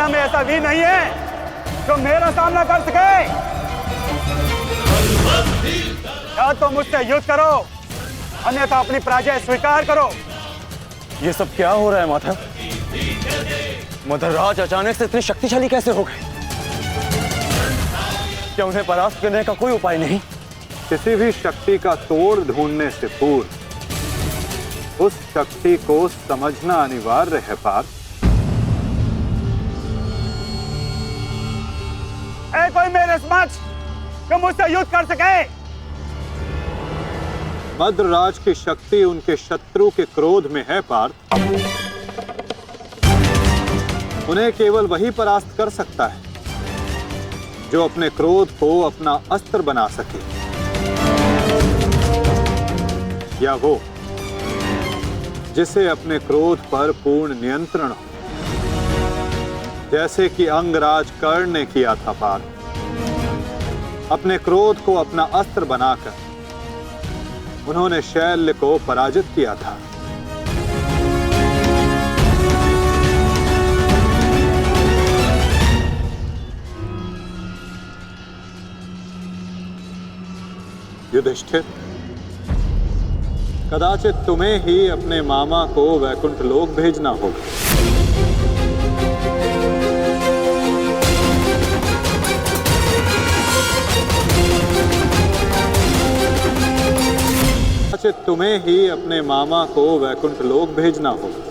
दुनिया में ऐसा भी नहीं है जो मेरा सामना कर सके। या तो मुझसे युद्ध करो, अन्यथा अपनी पराजय स्वीकार करो। ये सब क्या हो रहा है माधव? मदरराज अचानक से इतने शक्तिशाली कैसे हो गए? क्या उन्हें परास्त करने का कोई उपाय नहीं? किसी भी शक्ति का तोड़ ढूंढने से पूर्व उस शक्ति को समझना अनिवार्य है पार्थ। कोई मेरे समक्ष जो मुझसे युद्ध कर सके। मद्रराज की शक्ति उनके शत्रु के क्रोध में है पार्थ। उन्हें केवल वही परास्त कर सकता है जो अपने क्रोध को अपना अस्त्र बना सके, या वो जिसे अपने क्रोध पर पूर्ण नियंत्रण हो, जैसे कि अंगराज कर्ण ने किया था पार्थ। अपने क्रोध को अपना अस्त्र बनाकर उन्होंने शैल्य को पराजित किया था। युधिष्ठिर, कदाचित तुम्हें ही अपने मामा को वैकुंठ लोक भेजना होगा। कदाचित तुम्हें ही अपने मामा को वैकुंठ लोक भेजना होगा।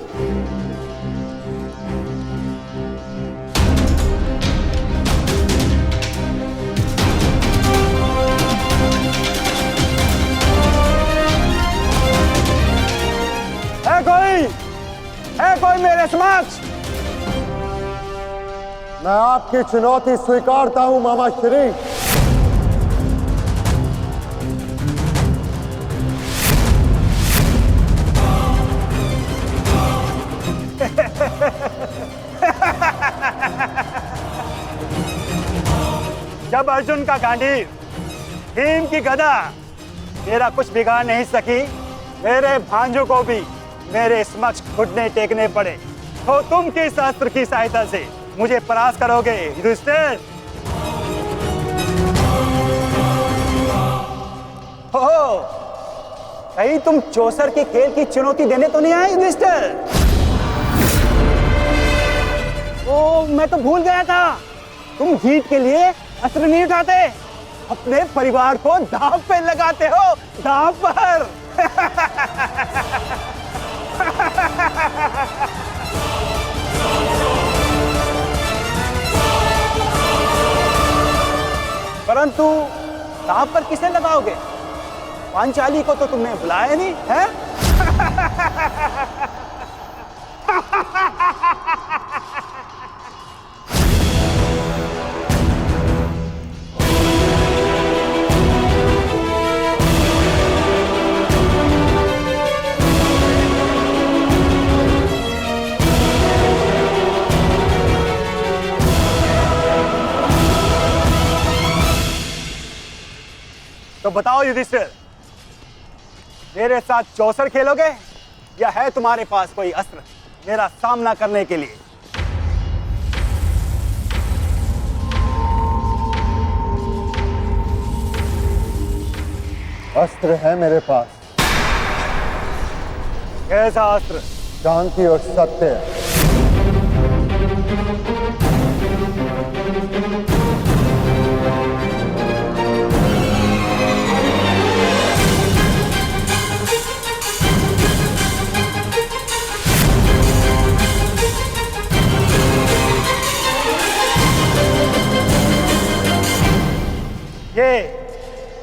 कोई मेरे समक्ष? मैं आपकी चुनौती स्वीकारता हूं मामा श्री। जब अर्जुन का गांडीव, भीम की गदा मेरा कुछ बिगाड़ नहीं सकी, मेरे भांजों को भी मेरे समक्ष घुटने टेकने पड़े, तो तुम किस अस्त्र की सहायता से मुझे परास्त करोगे युधिष्ठिर? हो, कहीं तुम चौसर के खेल की चुनौती देने तो नहीं आए युधिष्ठिर? ओ, मैं तो भूल गया था, तुम जीत के लिए अस्त्र नहीं उठाते, अपने परिवार को दांव पे लगाते हो, दांव पर। परंतु दांव पर किसे लगाओगे? पांचाली को तो तुमने बुलाया नहीं है? तो बताओ युधिष्ठिर, मेरे साथ चौसर खेलोगे या है तुम्हारे पास कोई अस्त्र मेरा सामना करने के लिए? अस्त्र है मेरे पास। कैसा अस्त्र? शांति और सत्य।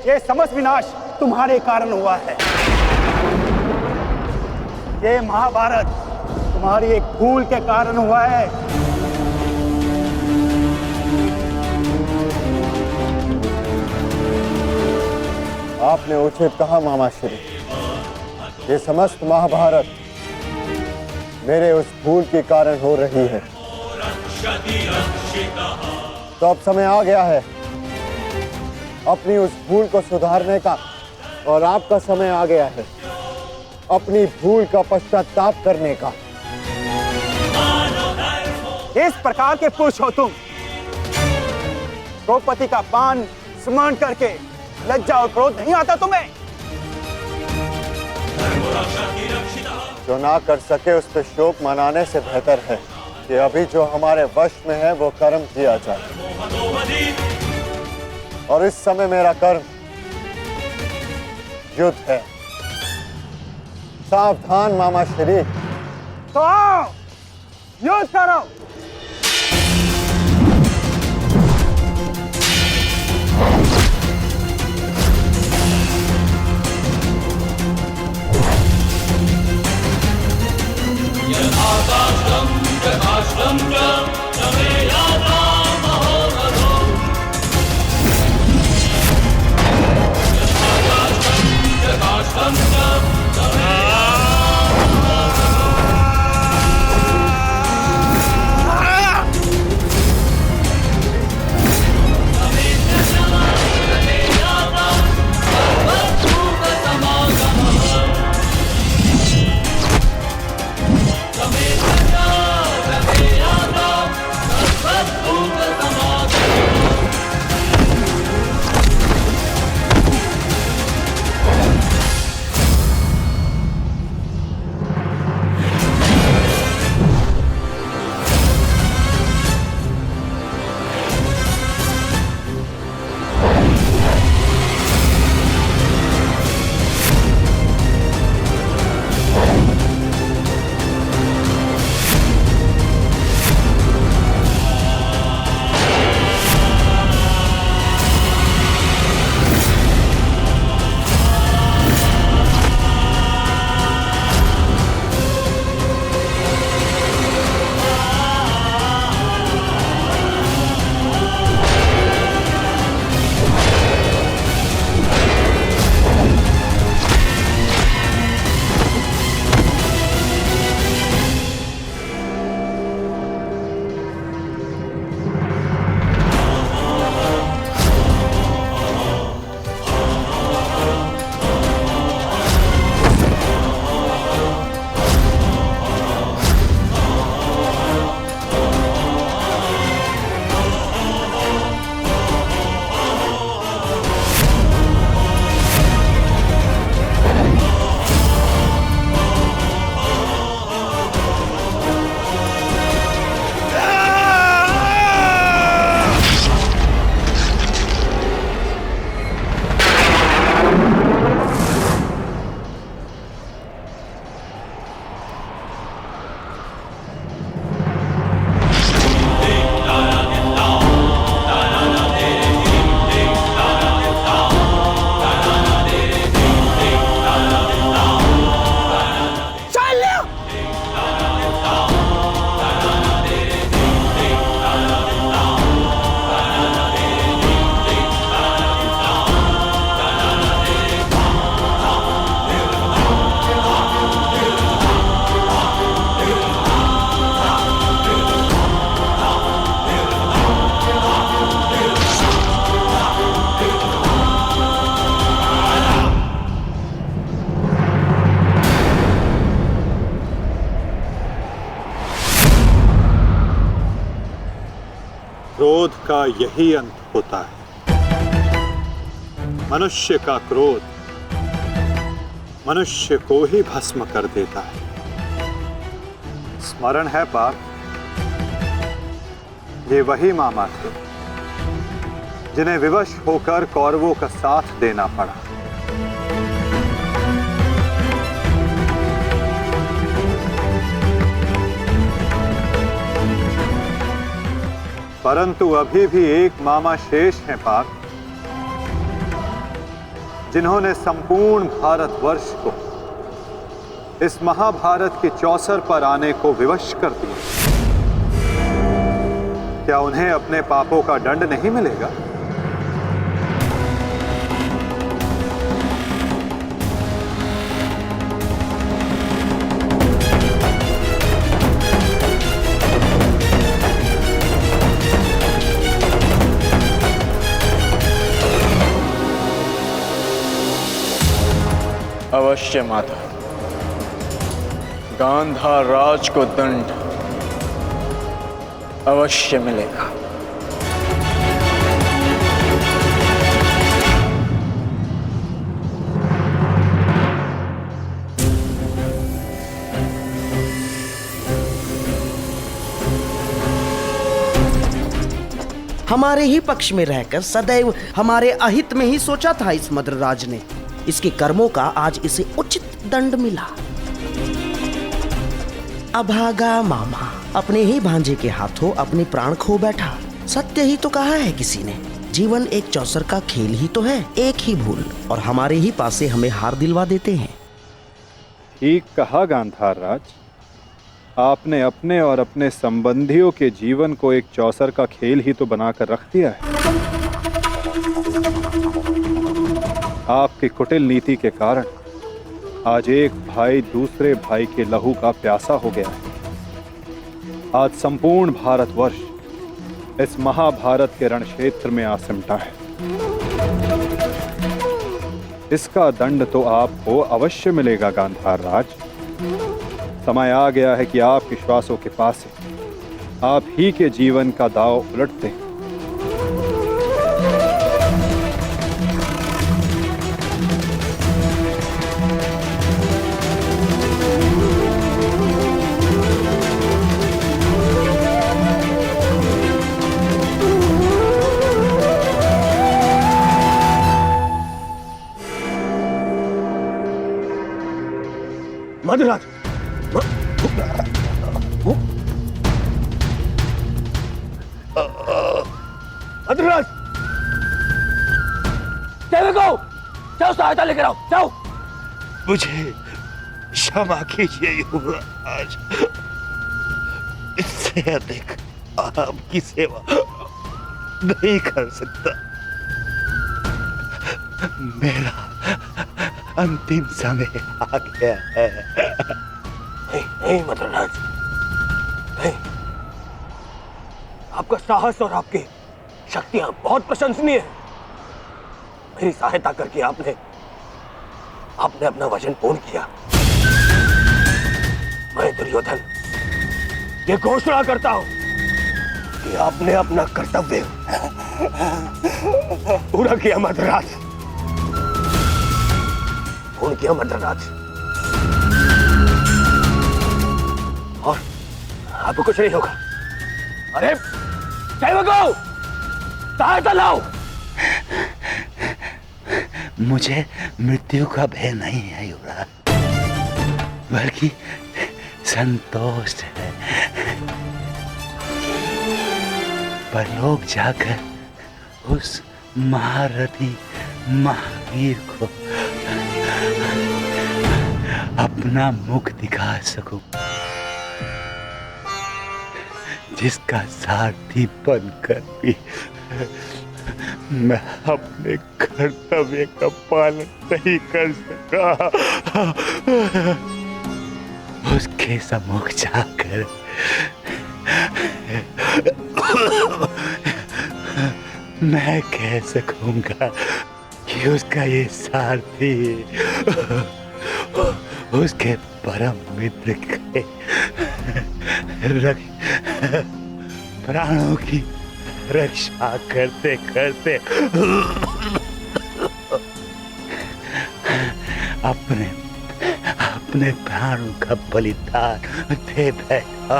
ये समस्त विनाश तुम्हारे कारण हुआ है। ये महाभारत तुम्हारी एक भूल के कारण हुआ है। आपने उचित कहा मामा श्री। ये समस्त महाभारत मेरे उस भूल के कारण हो रही है। तो अब समय आ गया है अपनी उस भूल को सुधारने का, और आपका समय आ गया है अपनी भूल का पश्चाताप करने का। इस प्रकार के पुरुष हो तुम। द्रौपदी का पान स्मरण करके लज्जा और क्रोध नहीं आता तुम्हें? जो ना कर सके उस पर शोक मनाने से बेहतर है कि अभी जो हमारे वश में है वो कर्म किया जाए। और इस समय मेरा कर्म युद्ध है। सावधान मामा श्री। तो आओ, युद्ध करो। क्रोध का यही अंत होता है। मनुष्य का क्रोध मनुष्य को ही भस्म कर देता है। स्मरण है पार्थ, ये वही मामा थे जिन्हें विवश होकर कौरवों का साथ देना पड़ा। परंतु अभी भी एक मामा शेष हैं पार्थ, जिन्होंने संपूर्ण भारतवर्ष को इस महाभारत के चौसर पर आने को विवश कर दिया। क्या उन्हें अपने पापों का दंड नहीं मिलेगा? अवश्य माता, गांधार राज को दंड अवश्य मिलेगा। हमारे ही पक्ष में रहकर सदैव हमारे अहित में ही सोचा था इस मद्रराज ने। इसके कर्मों का आज इसे उचित दंड मिला। अभागा मामा अपने ही भांजे के हाथों अपने प्राण खो बैठा। सत्य ही तो कहा है किसी ने, जीवन एक चौसर का खेल ही तो है, एक ही भूल और हमारे ही पासे हमें हार दिलवा देते हैं। ठीक कहा गांधार राज, आपने अपने और अपने संबंधियों के जीवन को एक चौसर का खेल ही तो बनाकर रख दिया है। आपकी कुटिल नीति के कारण आज एक भाई दूसरे भाई के लहू का प्यासा हो गया है। आज संपूर्ण भारतवर्ष इस महाभारत के रण क्षेत्र में आ सिमटा है। इसका दंड तो आपको अवश्य मिलेगा गांधार राज। समय आ गया है कि आपके श्वासों के पास आप ही के जीवन का दाव उलट दें। मद्रराज, मद्रराज, जाओ, जाओ सहायता लेकर आओ, जाओ। मुझे क्षमा कीजिए युवराज, इससे अधिक आपकी सेवा नहीं कर सकता। मेरा अंतिम समय आ गया है। नहीं मद्रराज, नहीं। आपका साहस और आपकी शक्तियां बहुत प्रशंसनीय है। मेरी सहायता करके आपने अपना वचन पूर्ण किया। मैं दुर्योधन ये घोषणा करता हूं कि आपने अपना कर्तव्य पूरा किया मद्रराज, पूर्ण किया मद्रराज। और आपको कुछ नहीं होगा। अरे सेवकों, सहायता लाओ। मुझे मृत्यु का भय नहीं है युवराज, बल्कि संतोष है। परलोक जाकर उस महारथी महावीर को अपना मुख दिखा सकूं, जिसका सारथी बनकर भी मैं अपने कर्तव्य का पालन नहीं कर सका। उसके सम्मुख जाकर मैं कह सकूंगा कि उसका ये सारथी उसके परम मित्र के प्राणों की रक्षा करते करते अपने प्राणों का बलिदान दे बैठा।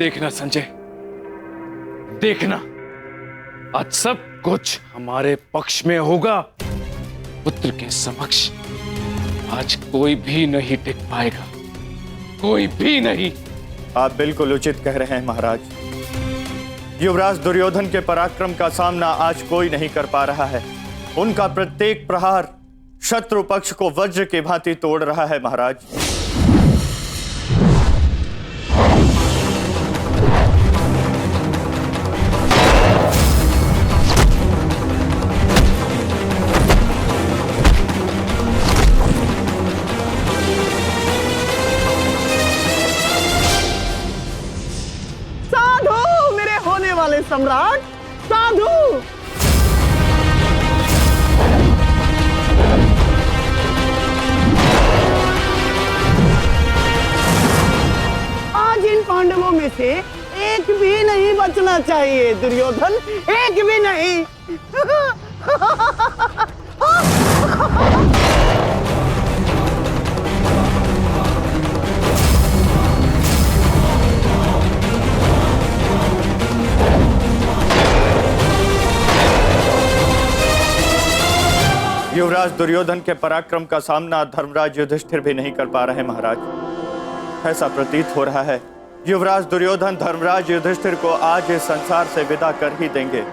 देखना संजय, देखना, आज सब कुछ हमारे पक्ष में होगा। पुत्र के समक्ष आज कोई भी नहीं टिक पाएगा, कोई भी नहीं। आप बिल्कुल उचित कह रहे हैं महाराज। युवराज दुर्योधन के पराक्रम का सामना आज कोई नहीं कर पा रहा है। उनका प्रत्येक प्रहार शत्रु पक्ष को वज्र की भांति तोड़ रहा है महाराज। सम्राट, साधु। आज इन पांडवों में से एक भी नहीं बचना चाहिए दुर्योधन, एक भी नहीं। युवराज दुर्योधन के पराक्रम का सामना धर्मराज युधिष्ठिर भी नहीं कर पा रहे महाराज। ऐसा प्रतीत हो रहा है युवराज दुर्योधन धर्मराज युधिष्ठिर को आज इस संसार से विदा कर ही देंगे।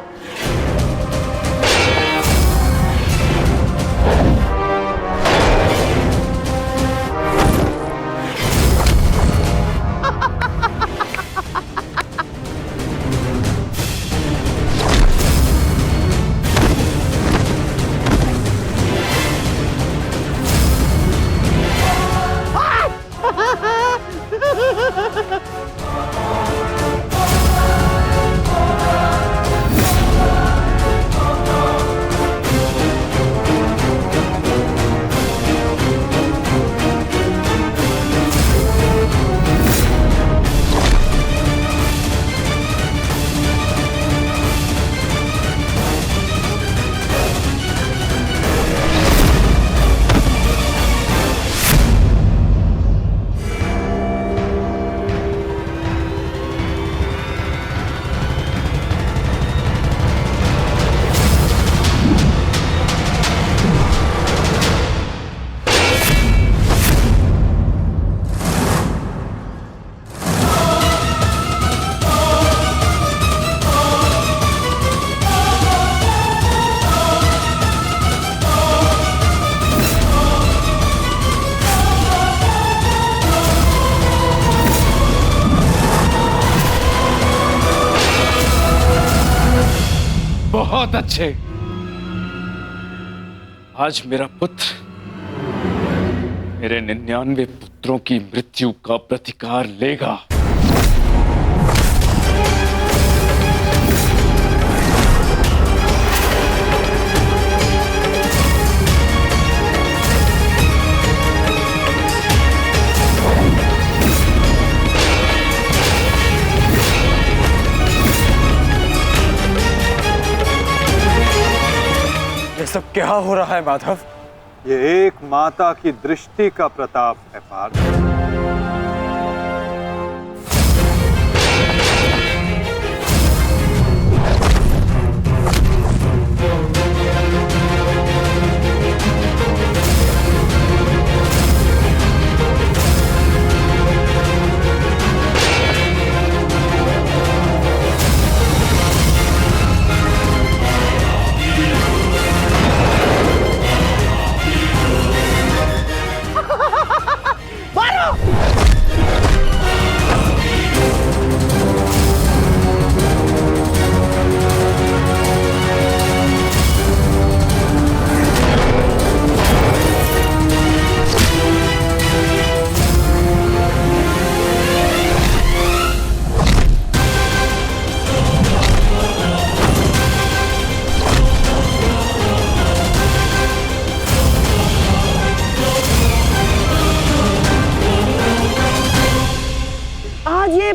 बहुत अच्छे। आज मेरा पुत्र मेरे 99 पुत्रों की मृत्यु का प्रतिकार लेगा। ये सब क्या हो रहा है माधव? ये एक माता की दृष्टि का प्रताप है पार्थ।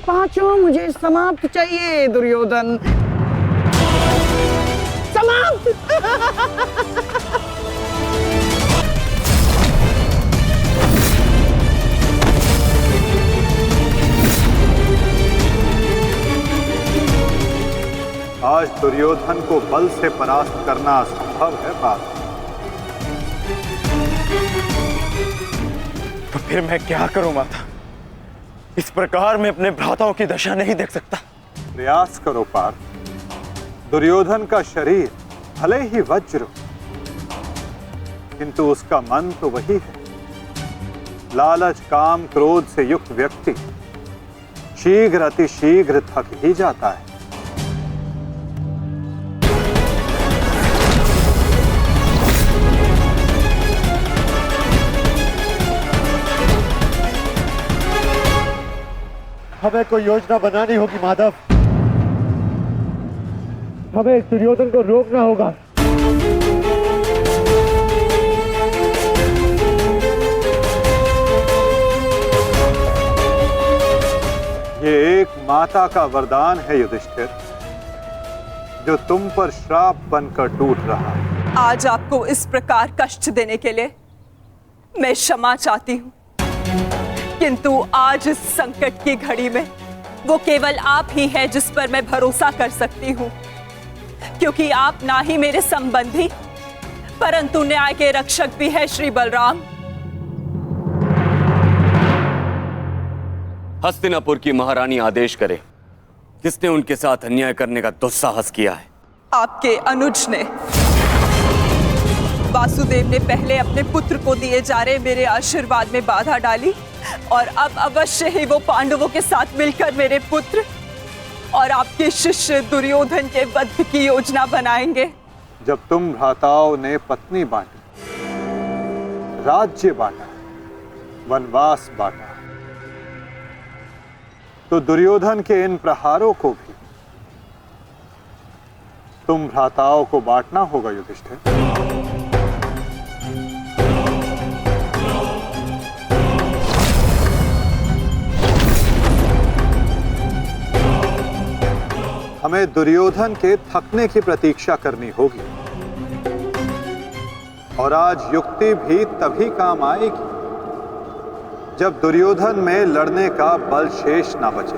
पांचों मुझे समाप्त चाहिए दुर्योधन, समाप्त। दुर्योधन को बल से परास्त करना असंभव है पार्थ। तो फिर मैं क्या करूं माता? इस प्रकार मैं अपने भ्राताओं की दशा नहीं देख सकता। प्रयास करो पार्थ। दुर्योधन का शरीर भले ही वज्र हो, किंतु उसका मन तो वही है। लालच, काम, क्रोध से युक्त व्यक्ति शीघ्र अतिशीघ्र थक ही जाता है। हमें कोई योजना बनानी होगी माधव। हमें इस दुर्योधन को रोकना होगा। ये एक माता का वरदान है युधिष्ठिर, जो तुम पर श्राप बनकर टूट रहा है। आज आपको इस प्रकार कष्ट देने के लिए मैं क्षमा चाहती हूँ, किंतु आज इस संकट की घड़ी में वो केवल आप ही हैं जिस पर मैं भरोसा कर सकती हूँ, क्योंकि आप ना ही मेरे संबंधी परंतु न्याय के रक्षक भी है श्री बलराम। हस्तिनापुर की महारानी आदेश करे, किसने उनके साथ अन्याय करने का दुस्साहस किया है? आपके अनुज ने। वासुदेव ने पहले अपने पुत्र को दिए जा रहे मेरे आशीर्वाद में बाधा डाली और अब अवश्य ही वो पांडवों के साथ मिलकर मेरे पुत्र और आपके शिष्य दुर्योधन के वध की योजना बनाएंगे। जब तुम भ्राताओं ने पत्नी बांटी, राज्य बांटा, वनवास बांटा, तो दुर्योधन के इन प्रहारों को भी तुम भ्राताओं को बांटना होगा युधिष्ठिर। हमें दुर्योधन के थकने की प्रतीक्षा करनी होगी, और आज युक्ति भी तभी काम आएगी जब दुर्योधन में लड़ने का बल शेष ना बचे।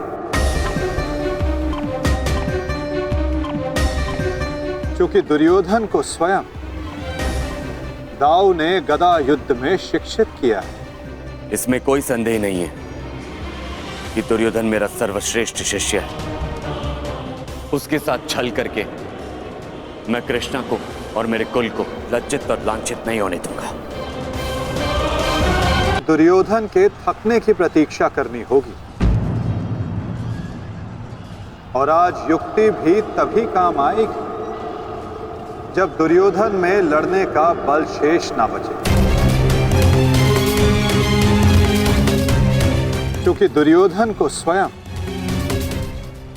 क्योंकि दुर्योधन को स्वयं दाऊ ने गदा युद्ध में शिक्षित किया है। इसमें कोई संदेह नहीं है कि दुर्योधन मेरा सर्वश्रेष्ठ शिष्य है। उसके साथ छल करके मैं कृष्णा को और मेरे कुल को लज्जित और लांछित नहीं होने दूंगा। दुर्योधन के थकने की प्रतीक्षा करनी होगी, और आज युक्ति भी तभी काम आएगी जब दुर्योधन में लड़ने का बल शेष ना बचे। क्योंकि दुर्योधन को स्वयं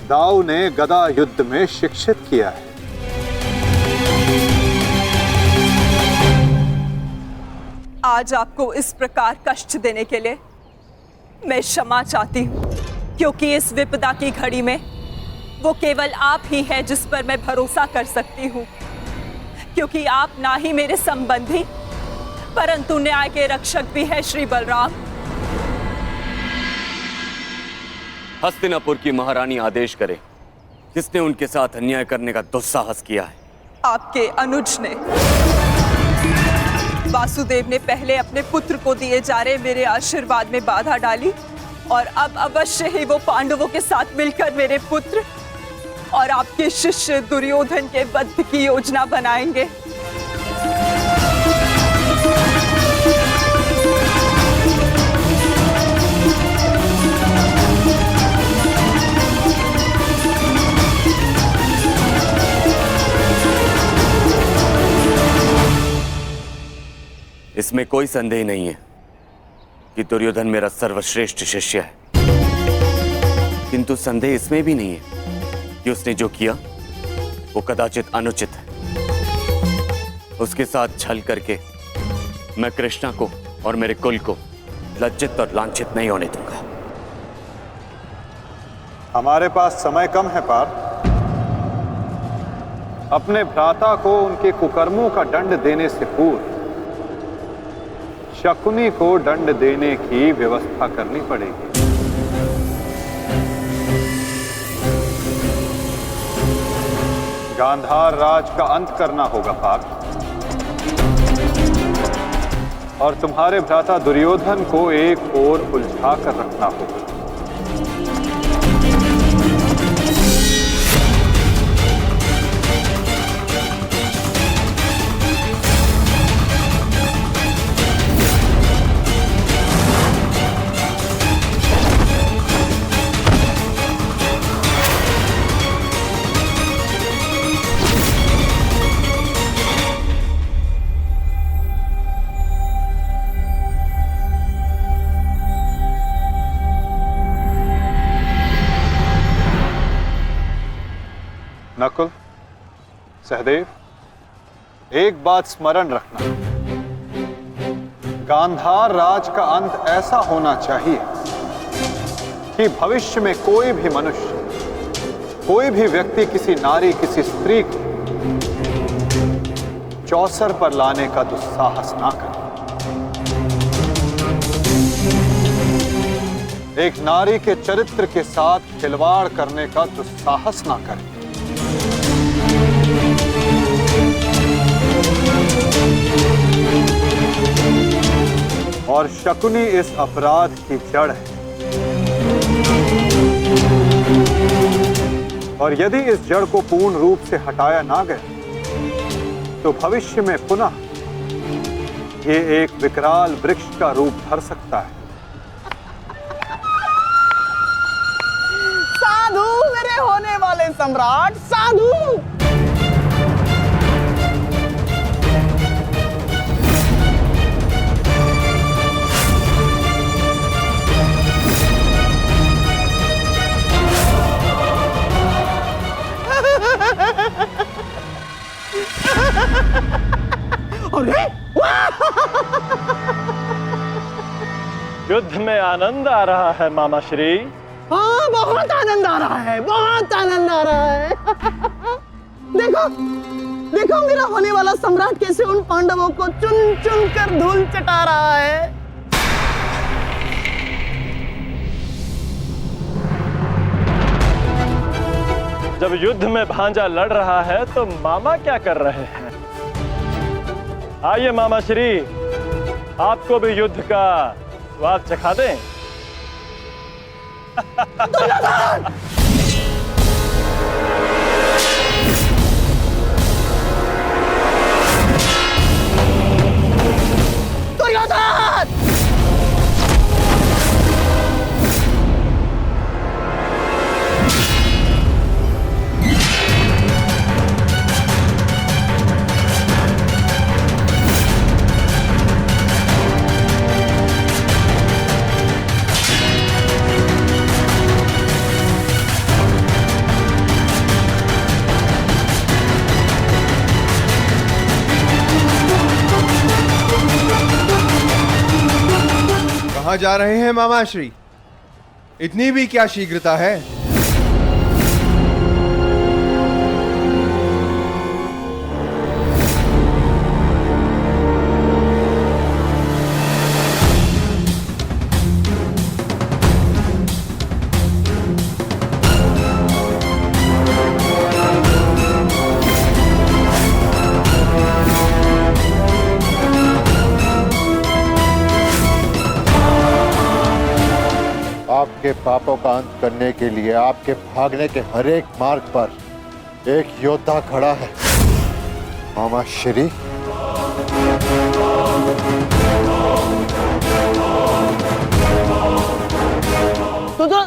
दाऊ ने गदा युद्ध में शिक्षित किया है। आज आपको इस प्रकार कष्ट देने के लिए मैं क्षमा चाहती हूँ, क्योंकि इस विपदा की घड़ी में वो केवल आप ही हैं जिस पर मैं भरोसा कर सकती हूँ, क्योंकि आप ना ही मेरे संबंधी परंतु न्याय के रक्षक भी है श्री बलराम। हस्तिनापुर की महारानी आदेश करे, किसने उनके साथ अन्याय करने का दुस्साहस किया है? आपके अनुज ने। वासुदेव ने पहले अपने पुत्र को दिए जा रहे मेरे आशीर्वाद में बाधा डाली और अब अवश्य ही वो पांडवों के साथ मिलकर मेरे पुत्र और आपके शिष्य दुर्योधन के वध की योजना बनाएंगे। इसमें कोई संदेह नहीं है कि दुर्योधन मेरा सर्वश्रेष्ठ शिष्य है, किंतु संदेह इसमें भी नहीं है कि उसने जो किया वो कदाचित अनुचित है। उसके साथ छल करके मैं कृष्णा को और मेरे कुल को लज्जित और लांछित नहीं होने दूंगा। हमारे पास समय कम है पार्थ। अपने भ्राता को उनके कुकर्मों का दंड देने से पूर्व शकुनी को दंड देने की व्यवस्था करनी पड़ेगी। गांधार राज का अंत करना होगा पार्थ, और तुम्हारे भ्राता दुर्योधन को एक ओर उलझा कर रखना होगा। नकुल, सहदेव, एक बात स्मरण रखना, गांधार राज का अंत ऐसा होना चाहिए कि भविष्य में कोई भी मनुष्य, कोई भी व्यक्ति किसी नारी, किसी स्त्री को चौसर पर लाने का दुस्साहस ना करे। एक नारी के चरित्र के साथ खिलवाड़ करने का दुस्साहस ना करे। और शकुनी इस अपराध की जड़ है, और यदि इस जड़ को पूर्ण रूप से हटाया ना गया तो भविष्य में पुनः ये एक विकराल वृक्ष का रूप धर सकता है। साधु मेरे होने वाले सम्राट, साधु। अरे युद्ध में आनंद आ रहा है मामा श्री। हाँ, बहुत आनंद आ रहा है, बहुत आनंद आ रहा है। देखो देखो मेरा होने वाला सम्राट कैसे उन पांडवों को चुन चुन कर धूल चटा रहा है। जब युद्ध में भांजा लड़ रहा है तो मामा क्या कर रहे हैं? आइए मामा श्री, आपको भी युद्ध का स्वाद चखा दें। दुर्योधन! दुर्योधन! कहाँ जा रहे हैं मामाश्री? इतनी भी क्या शीघ्रता है? आपके पापों का अंत करने के लिए आपके भागने के हर एक मार्ग पर एक योद्धा खड़ा है, मामा श्री।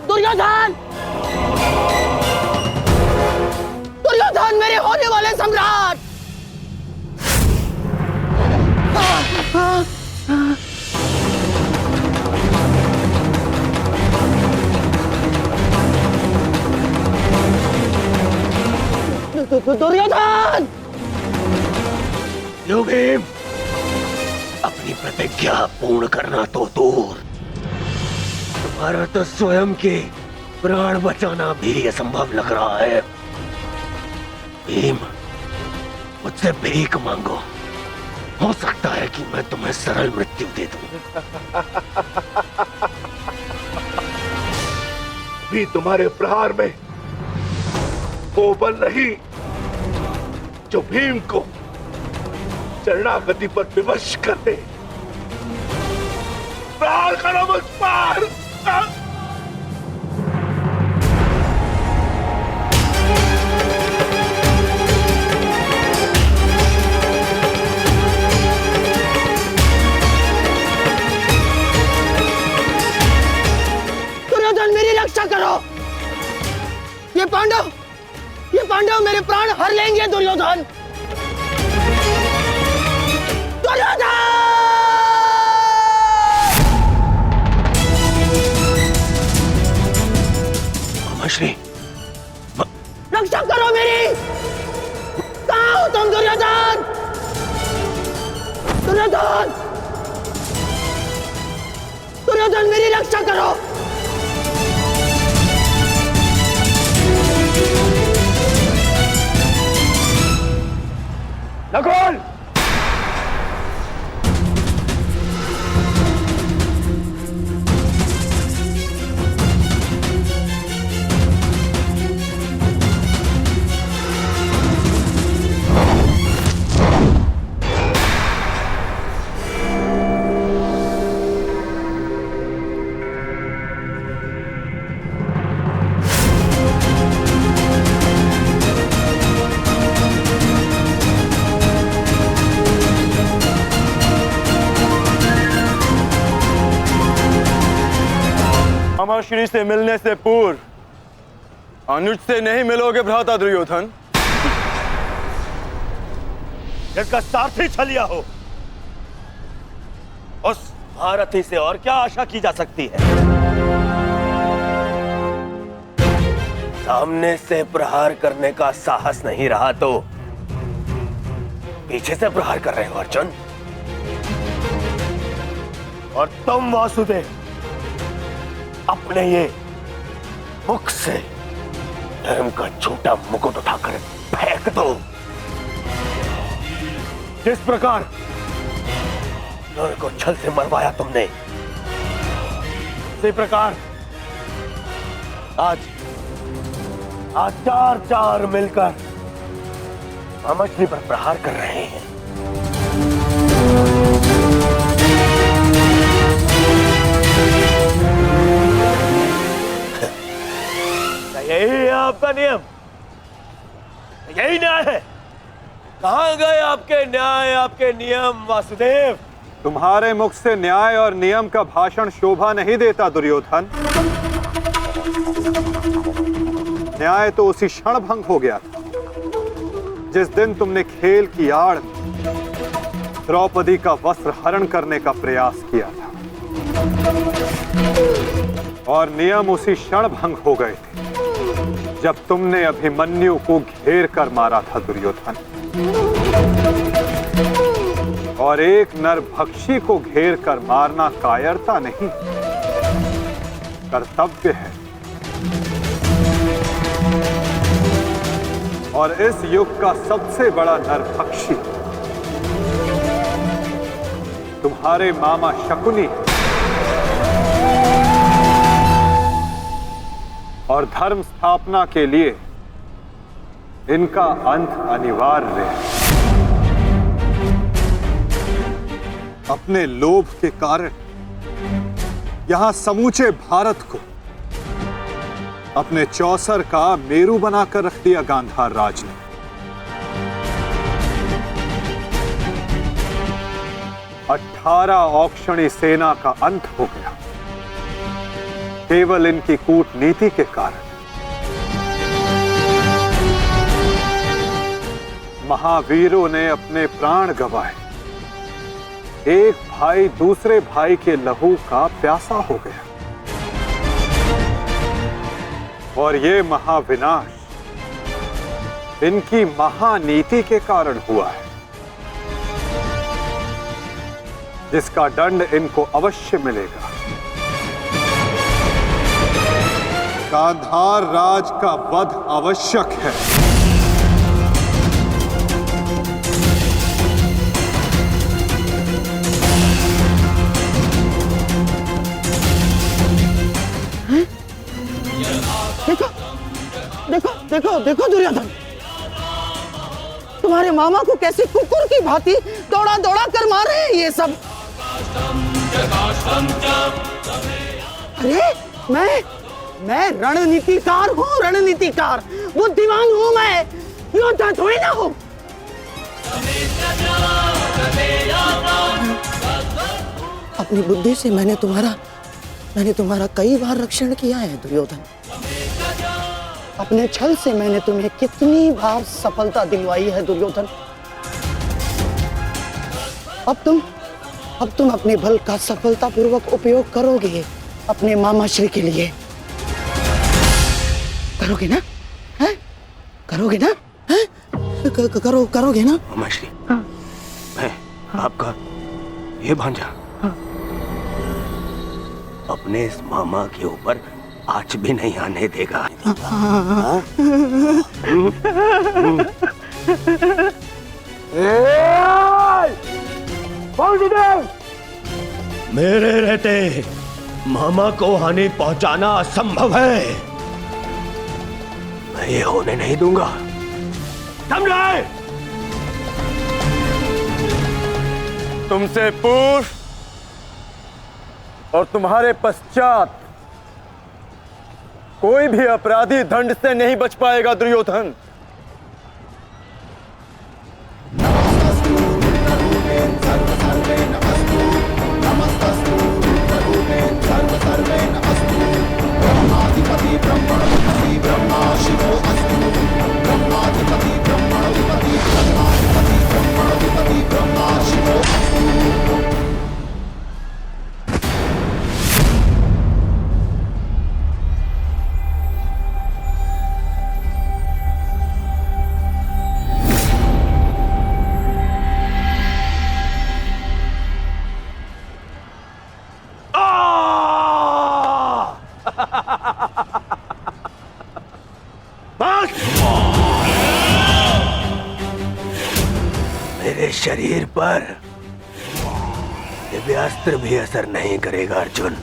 दुर्योधन! दुर्योधन मेरे होने वाले सम्राट! दुर्योधन! लो भीम, अपनी प्रतिज्ञा पूर्ण करना तो दूर, तुम्हारा तो स्वयं के प्राण बचाना भी असंभव लग रहा है। भीम, मुझसे भीख मांगो, हो सकता है कि मैं तुम्हें सरल मृत्यु दे दूं। भी तुम्हारे प्रहार में वो बल नहीं जो भीम को शरणागति पर विवश कर दे। प्रहार करो मुझ पर। दुर्योधन मेरी रक्षा करो। ये पांडव मेरे प्राण हर लेंगे। दुर्योधन, दुर्योधन! मामाश्री, रक्षा करो मेरी। कहाँ हो तुम दुर्योधन? दुर्योधन, दुर्योधन मेरी रक्षा करो। नकुल! मामाश्री से मिलने से पूर्व अनुज से नहीं मिलोगे भ्राता दुर्योधन। इसका सारथी छलिया हो, उस महारथी से और क्या आशा की जा सकती है? सामने से प्रहार करने का साहस नहीं रहा तो पीछे से प्रहार कर रहे हो अर्जुन। और तुम वासुदेव अपने ये मुख से धर्म का छोटा मुकुट उठाकर फेंक दो। जिस प्रकार नर को छल से मरवाया तुमने, उसी प्रकार आज चार मिलकर मामाश्री पर प्रहार कर रहे हैं। यही है आपका नियम, यही न्याय है। कहां गए आपके न्याय, आपके नियम वासुदेव? तुम्हारे मुख से न्याय और नियम का भाषण शोभा नहीं देता दुर्योधन। न्याय तो उसी क्षण भंग हो गया था जिस दिन तुमने खेल की आड़ द्रौपदी का वस्त्र हरण करने का प्रयास किया था, और नियम उसी क्षण भंग हो गए थे जब तुमने अभिमन्यु को घेर कर मारा था दुर्योधन। और एक नरभक्षी को घेर कर मारना कायरता नहीं, कर्तव्य है। और इस युग का सबसे बड़ा नरभक्षी तुम्हारे मामा शकुनी है। और धर्म स्थापना के लिए इनका अंत अनिवार्य है। अपने लोभ के कारण यहां समूचे भारत को अपने चौसर का मेरू बनाकर रख दिया गांधार राज ने। 18 औक्षणी सेना का अंत हो गया केवल इनकी कूटनीति के कारण। महावीरों ने अपने प्राण गंवाए। एक भाई दूसरे भाई के लहू का प्यासा हो गया। और ये महाविनाश इनकी महानीति के कारण हुआ है, जिसका दंड इनको अवश्य मिलेगा। गांधार राज का वध आवश्यक है। देखो देखो देखो देखो दुर्योधन, तुम्हारे मामा को कैसे कुकुर की भांति दौड़ा दौड़ा कर मारे हैं ये सब। अरे मैं रणनीतिकार हूँ, रणनीतिकार, बुद्धिमान हूँ मैं, योद्धा थोड़ी ना हूँ। अपनी बुद्धि से मैंने तुम्हारा कई बार रक्षण किया है दुर्योधन। अपने छल से मैंने तुम्हें कितनी बार सफलता दिलवाई है दुर्योधन। अब तुम अपने बल का सफलतापूर्वक उपयोग करोगे अपने मामा श्री के लिए। करोगे ना? हैं? करोगे ना? हैं? करोगे ना? मामा श्री, मैं आपका ये भांजा अपने इस मामा के ऊपर आँच भी नहीं आने देगा। मेरे रहते मामा को हानि पहुंचाना असंभव है। मैं ये होने नहीं दूंगा, समझे? तुमसे पूर्व और तुम्हारे पश्चात कोई भी अपराधी दंड से नहीं बच पाएगा दुर्योधन। मेरे शरीर पर दिव्यास्त्र भी असर नहीं करेगा अर्जुन।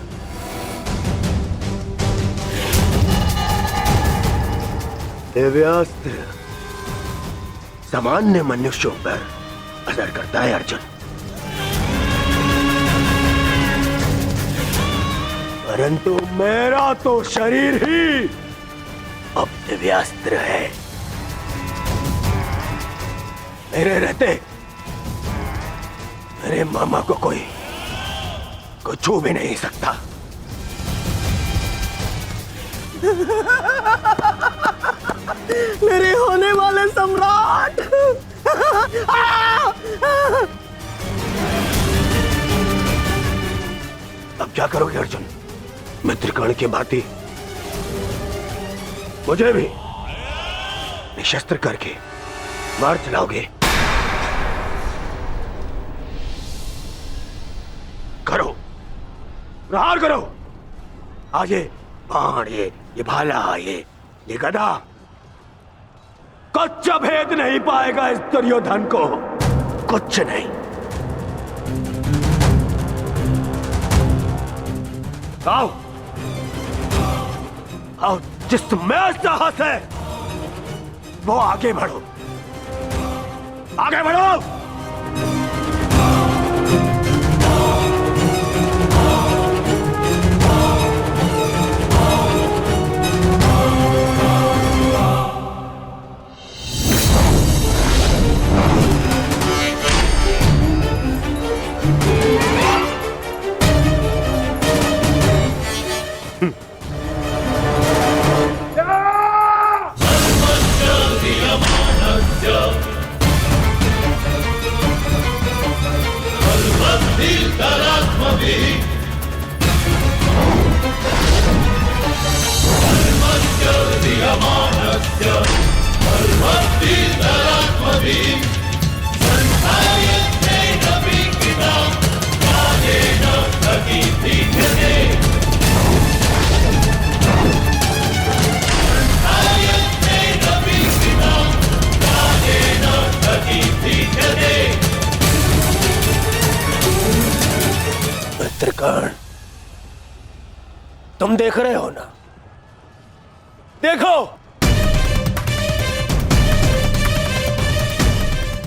दिव्यास्त्र सामान्य मनुष्यों पर असर करता है अर्जुन, परंतु मेरा तो शरीर ही अब दिव्यास्त्र है। मेरे रहते मेरे मामा को कोई छू भी नहीं सकता। मेरे होने वाले सम्राट। अब क्या करोगे अर्जुन? मित्रकर्ण की भांति मुझे भी निशस्त्र करके मार चलाओगे? करो, प्रहार करो। आज ये बाण, ये भाला, ये गदा कुछ भेद नहीं पाएगा इस दुर्योधन को, कुछ नहीं। आओ आओ, जिसमें साहस है वो आगे बढ़ो, आगे बढ़ो। मित्रकर्ण, तुम देख रहे हो ना? देखो,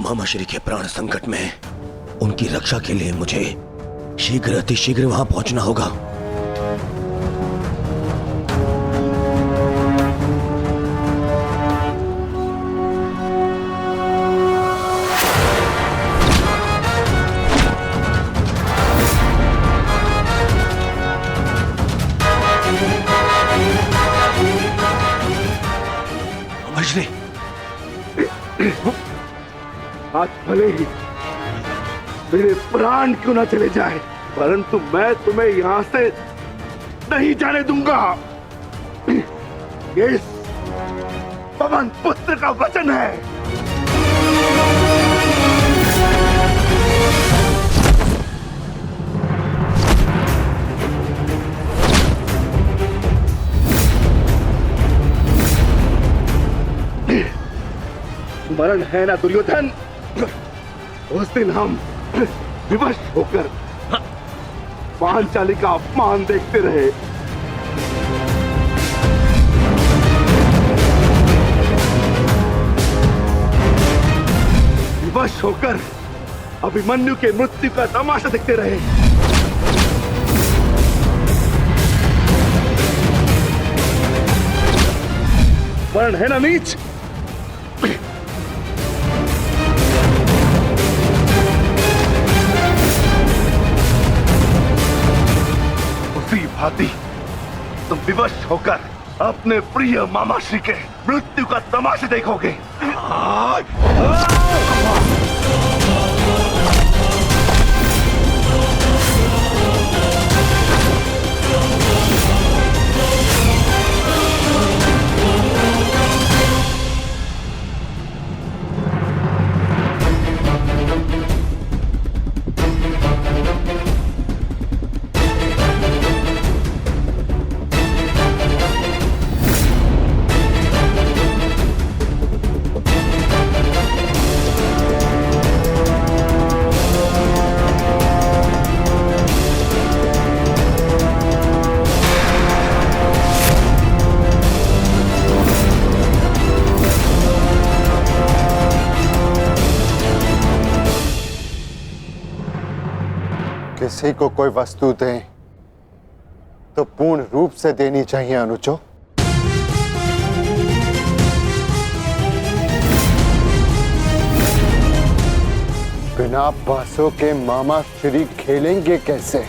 मामा श्री के प्राण संकट में उनकी रक्षा के लिए मुझे शीघ्र अतिशीघ्र वहां पहुंचना होगा। मामा आज भले ही मेरे प्राण क्यों ना चले जाए, परंतु मैं तुम्हें यहां से नहीं जाने दूंगा। ये इस पवन पुत्र का वचन है। स्मरण है ना दुर्योधन, उस दिन हम विवश होकर पांचाली का अपमान देखते रहे। विवश होकर अभिमन्यु के मृत्यु का तमाशा देखते रहे। वर्ण है ना नीच, भांति तुम विवश होकर अपने प्रिय मामा श्री के मृत्यु का तमाशा देखोगे। किसी को कोई वस्तु दें तो पूर्ण रूप से देनी चाहिए अनुजो। बिना बासों के मामा श्री खेलेंगे कैसे?